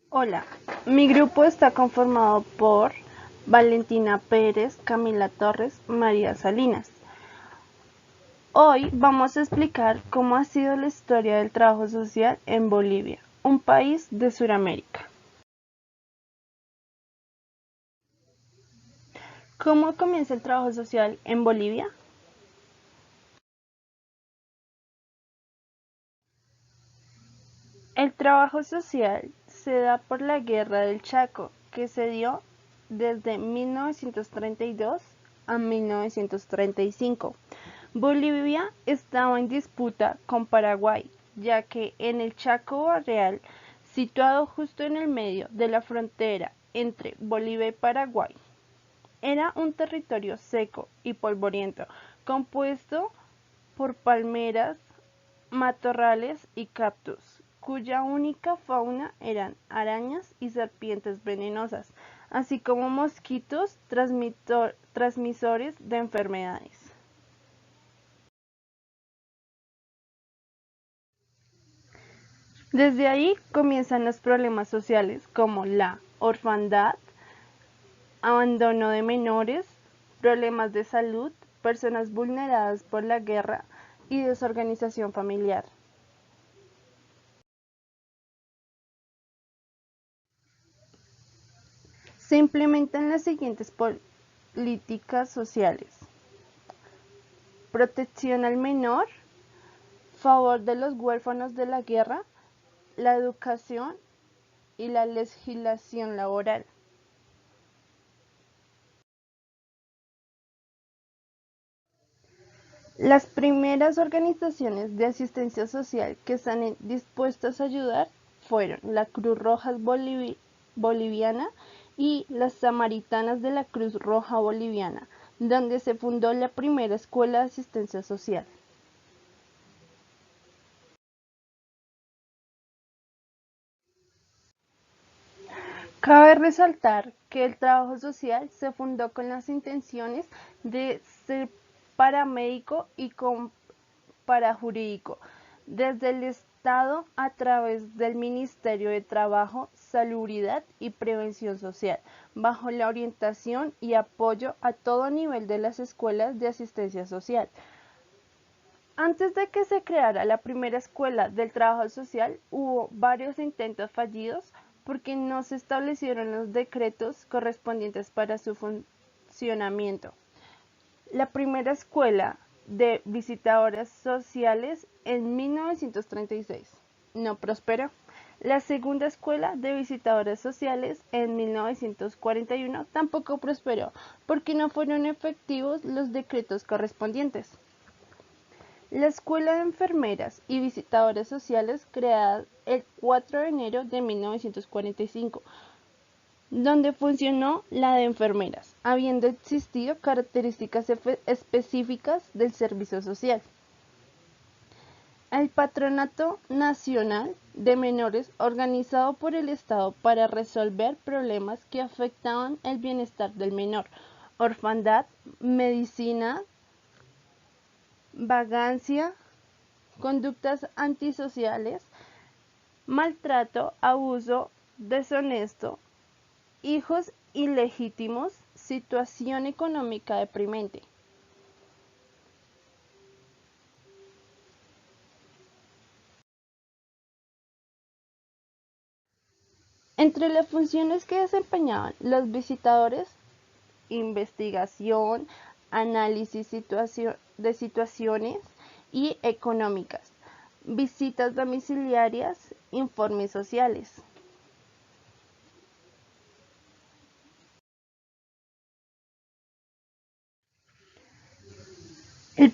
Hola, mi grupo está conformado por Valentina Pérez, Camila Torres, María Salinas. Hoy vamos a explicar cómo ha sido la historia del trabajo social en Bolivia, un país de Sudamérica. ¿Cómo comienza el trabajo social en Bolivia? El trabajo social se da por la Guerra del Chaco, que se dio desde 1932 a 1935. Bolivia estaba en disputa con Paraguay, ya que en el Chaco Barreal, situado justo en el medio de la frontera entre Bolivia y Paraguay, era un territorio seco y polvoriento, compuesto por palmeras, matorrales y cactus, cuya única fauna eran arañas y serpientes venenosas, así como mosquitos transmisores de enfermedades. Desde ahí comienzan los problemas sociales como la orfandad, abandono de menores, problemas de salud, personas vulneradas por la guerra y desorganización familiar. Se implementan las siguientes políticas sociales: protección al menor, favor de los huérfanos de la guerra, la educación y la legislación laboral. Las primeras organizaciones de asistencia social que están dispuestas a ayudar fueron la Cruz Roja Boliviana y las Samaritanas de la Cruz Roja Boliviana, donde se fundó la primera escuela de asistencia social. Cabe resaltar que el trabajo social se fundó con las intenciones de ser paramédico y con parajurídico desde el Estado a través del Ministerio de Trabajo, Salubridad y Prevención Social, bajo la orientación y apoyo a todo nivel de las escuelas de asistencia social. Antes de que se creara la primera escuela del trabajo social, hubo varios intentos fallidos porque no se establecieron los decretos correspondientes para su funcionamiento. La primera escuela de visitadoras sociales en 1936 no prosperó. La segunda escuela de visitadoras sociales en 1941 tampoco prosperó porque no fueron efectivos los decretos correspondientes. La Escuela de Enfermeras y Visitadoras Sociales, creada el 4 de enero de 1945, donde funcionó la de enfermeras, habiendo existido características específicas del servicio social. El Patronato Nacional de Menores, organizado por el Estado para resolver problemas que afectaban el bienestar del menor, orfandad, medicina, vagancia, conductas antisociales, maltrato, abuso deshonesto, hijos ilegítimos, situación económica deprimente. Entre las funciones que desempeñaban los visitadores: investigación, análisis de situaciones y económicas, visitas domiciliarias, informes sociales. El,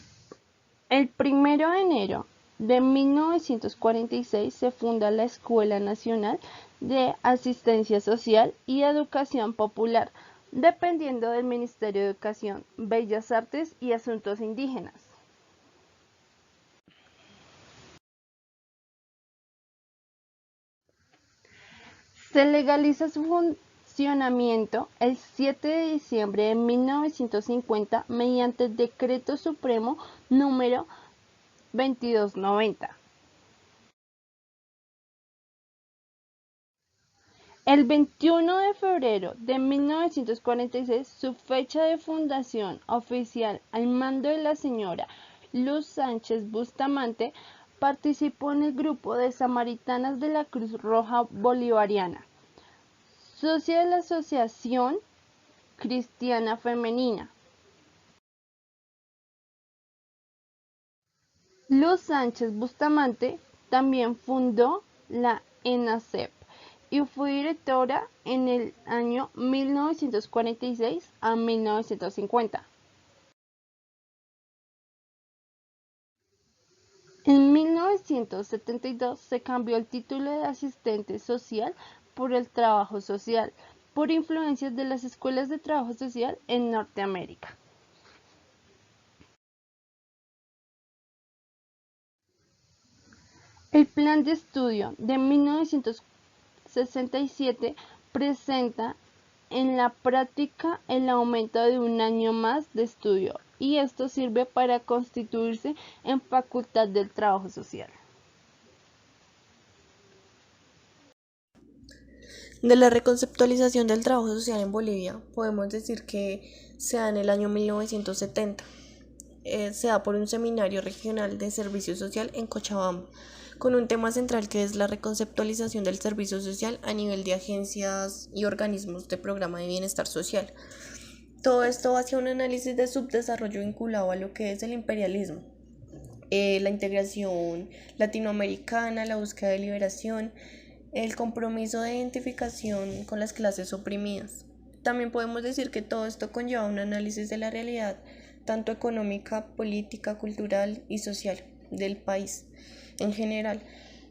el 1 de enero de 1946 se funda la Escuela Nacional de Asistencia Social y Educación Popular, dependiendo del Ministerio de Educación, Bellas Artes y Asuntos Indígenas. Se legaliza su funcionamiento el 7 de diciembre de 1950 mediante el Decreto Supremo número 2290. El 21 de febrero de 1946, su fecha de fundación oficial al mando de la señora Luz Sánchez Bustamante, participó en el grupo de Samaritanas de la Cruz Roja Bolivariana, socia de la Asociación Cristiana Femenina. Luz Sánchez Bustamante también fundó la ENACEP y fue directora en el año 1946 a 1950. En 1972 se cambió el título de asistente social por el trabajo social, por influencias de las escuelas de trabajo social en Norteamérica. El plan de estudio de 1967 presenta en la práctica el aumento de un año más de estudio y esto sirve para constituirse en facultad del trabajo social. De la reconceptualización del trabajo social en Bolivia, podemos decir que se da en el año 1970. Se da por un seminario regional de servicio social en Cochabamba, con un tema central que es la reconceptualización del servicio social a nivel de agencias y organismos de programa de bienestar social. Todo esto hacia un análisis de subdesarrollo vinculado a lo que es el imperialismo, la integración latinoamericana, la búsqueda de liberación, el compromiso de identificación con las clases oprimidas. También podemos decir que todo esto conlleva un análisis de la realidad, tanto económica, política, cultural y social del país en general.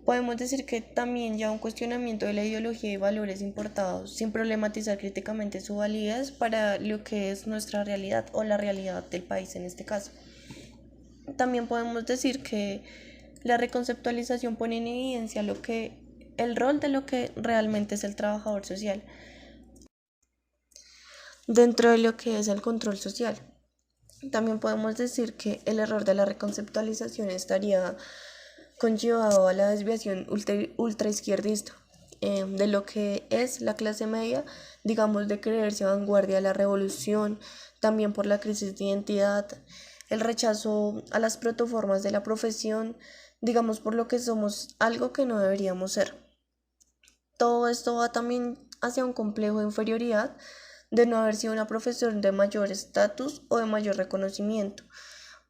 Podemos decir que también ya un cuestionamiento de la ideología y valores importados, sin problematizar críticamente su validez para lo que es nuestra realidad o la realidad del país en este caso. También podemos decir que la reconceptualización pone en evidencia el rol de lo que realmente es el trabajador social dentro de lo que es el control social. También podemos decir que el error de la reconceptualización estaría conllevado a la desviación ultraizquierdista de lo que es la clase media, digamos, de creerse vanguardia de la revolución, también por la crisis de identidad, el rechazo a las protoformas de la profesión, digamos, por lo que somos algo que no deberíamos ser. Todo esto va también hacia un complejo de inferioridad de no haber sido una profesión de mayor estatus o de mayor reconocimiento,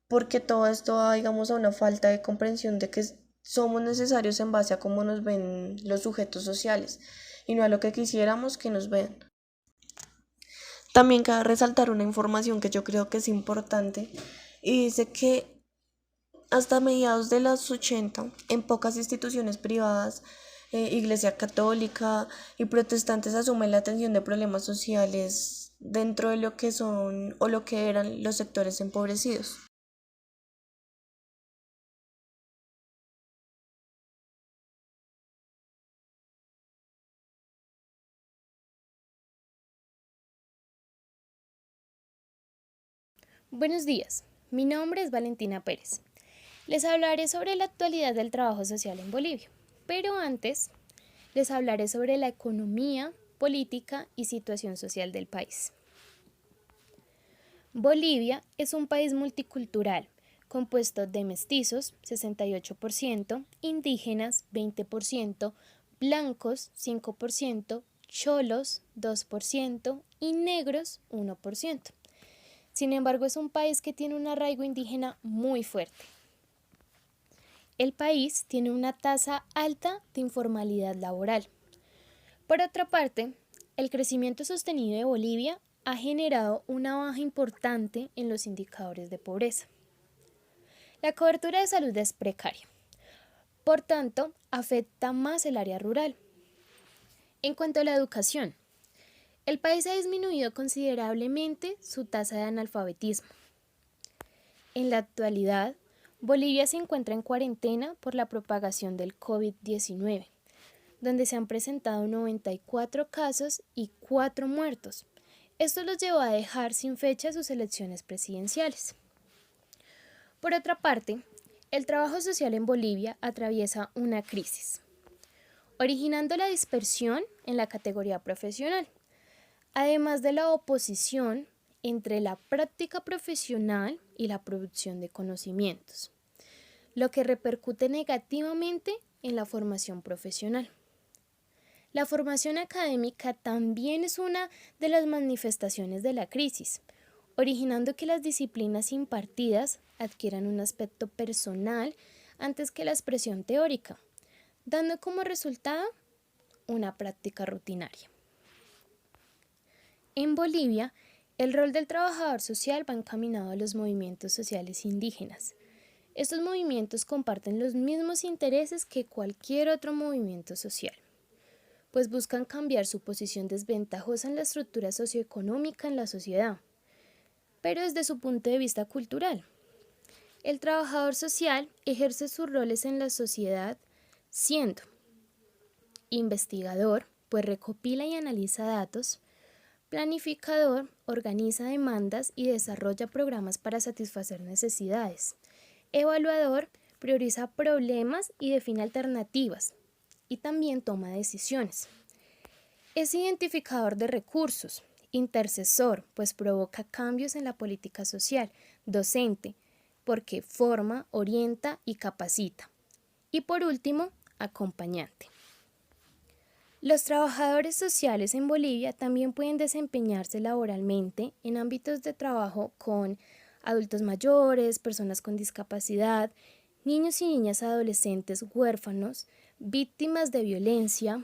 porque todo esto va, digamos, a una falta de comprensión de que somos necesarios en base a cómo nos ven los sujetos sociales y no a lo que quisiéramos que nos vean. También cabe resaltar una información que yo creo que es importante y dice que hasta mediados de los 80, en pocas instituciones privadas, Iglesia Católica y protestantes asumen la atención de problemas sociales dentro de lo que son o lo que eran los sectores empobrecidos. Buenos días, mi nombre es Valentina Pérez. Les hablaré sobre la actualidad del trabajo social en Bolivia, pero antes les hablaré sobre la economía, política y situación social del país. Bolivia es un país multicultural, compuesto de mestizos, 68%, indígenas, 20%, blancos, 5%, cholos, 2% y negros, 1%. Sin embargo, es un país que tiene un arraigo indígena muy fuerte. El país tiene una tasa alta de informalidad laboral. Por otra parte, el crecimiento sostenido de Bolivia ha generado una baja importante en los indicadores de pobreza. La cobertura de salud es precaria. Por tanto, afecta más el área rural. En cuanto a la educación, el país ha disminuido considerablemente su tasa de analfabetismo. En la actualidad, Bolivia se encuentra en cuarentena por la propagación del COVID-19, donde se han presentado 94 casos y 4 muertos. Esto los llevó a dejar sin fecha sus elecciones presidenciales. Por otra parte, el trabajo social en Bolivia atraviesa una crisis. originando la dispersión en la categoría profesional, además de la oposición entre la práctica profesional y la producción de conocimientos, lo que repercute negativamente en la formación profesional. La formación académica también es una de las manifestaciones de la crisis, originando que las disciplinas impartidas adquieran un aspecto personal antes que la expresión teórica, dando como resultado una práctica rutinaria. En Bolivia, el rol del trabajador social va encaminado a los movimientos sociales indígenas. Estos movimientos comparten los mismos intereses que cualquier otro movimiento social, pues buscan cambiar su posición desventajosa en la estructura socioeconómica en la sociedad, pero desde su punto de vista cultural. El trabajador social ejerce sus roles en la sociedad siendo investigador, pues recopila y analiza datos; planificador, organiza demandas y desarrolla programas para satisfacer necesidades; evaluador, prioriza problemas y define alternativas, y también toma decisiones. Es identificador de recursos; intercesor, pues provoca cambios en la política social; docente, porque forma, orienta y capacita; y por último, acompañante. Los trabajadores sociales en Bolivia también pueden desempeñarse laboralmente en ámbitos de trabajo con adultos mayores, personas con discapacidad, niños y niñas adolescentes huérfanos, víctimas de violencia,